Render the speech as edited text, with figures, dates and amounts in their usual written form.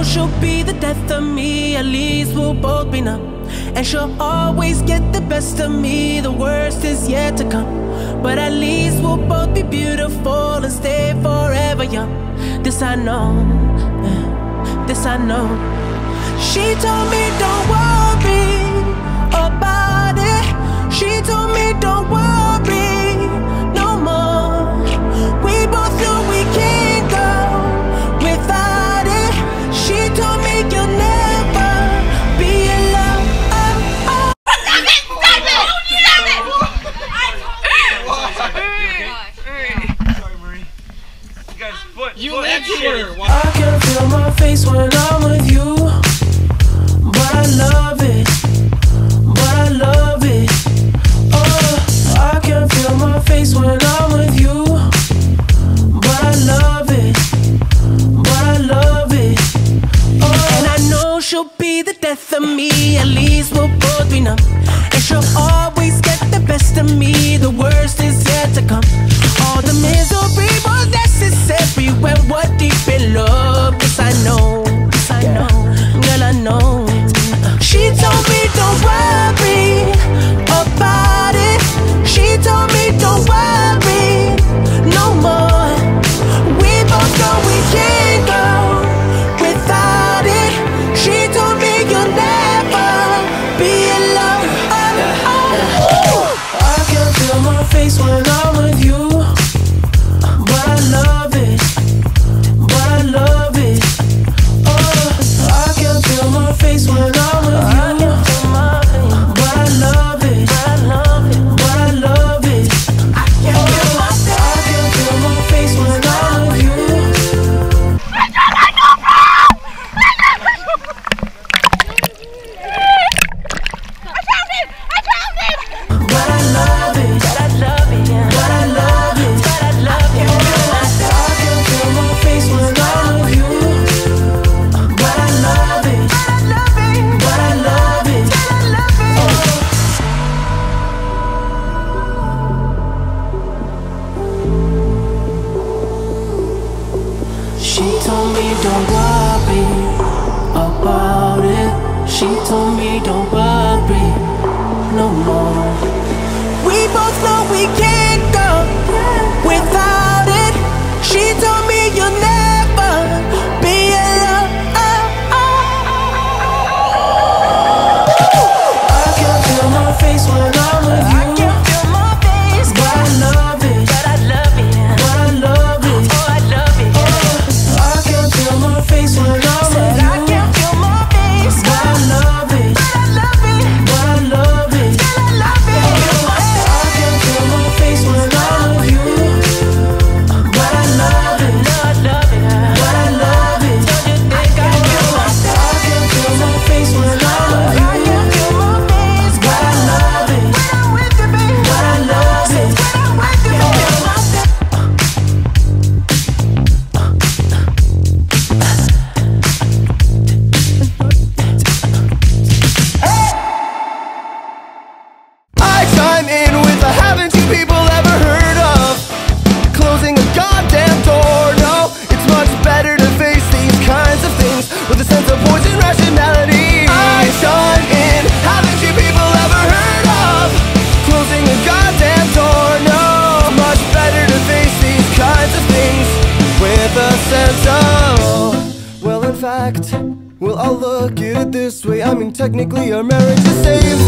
know she'll be the death of me, at least we'll both be numb. And she'll always get the best of me, the worst is yet to come. But at least we'll both be beautiful and stay forever young. This I know, this I know. She told me don't worry about it. She told me don't worry no more. We both know we can't go without it. She told me you'll never be alone. Stop it! Stop it! Stop it! Sorry, Marie. You guys, foot. You lecturer. I can feel my face when I'm with you, but I love it, but I love it. Oh, I can feel my face when I'm with you, but I love it, but I love it. Oh, and I know she'll be the death of me, at least we'll both be numb. And she'll always get the best of me, the worst is yet to come. All the misery was necessary when we're deep in love. Yes, I know, yes, I know, girl, I know. She told me don't worry about it. She told me don't worry no more. We both know we can't go without it. She told me you'll never be alone. I can feel my face when I'm with you, but I love it, but I love it. Oh, I can feel my face when I'm with you, but I love it, but I love it, but I love it. I can feel my face when I'm with you. But I love it, but I love it, but I love it, but I love it. I can feel my face when I'm with you, but I love it, but I love it, but I love it. She told me don't worry about it. She told me don't worry no more. We both know we can't go without it. She told me you'll never be alone. I can feel my face when I'm with you. I can feel my face, but I love it, but I love it, but I love it. Oh, I love it. Oh, I can feel my face when I'm with you. I can feel my face, but I love it, but I love it, but I love it, but I love it. I can feel my face when I'm with you, but I love it, but I love it, but I love it. Don't you think I can feel my face when I'm with you? I can feel my face, but I love it, when I'm with you, baby, but I love it, when I'm with you, baby. I chime in with a haven't you people ever heard of closing a goddamn door? No, it's much better to face these kinds of things with a sense of poison rationality. I chime in, haven't you people ever heard of closing a goddamn door? No, it's much better to face these kinds of things with a sense of, well, in fact, well, I'll look at it this way. I mean, technically our marriage is saved.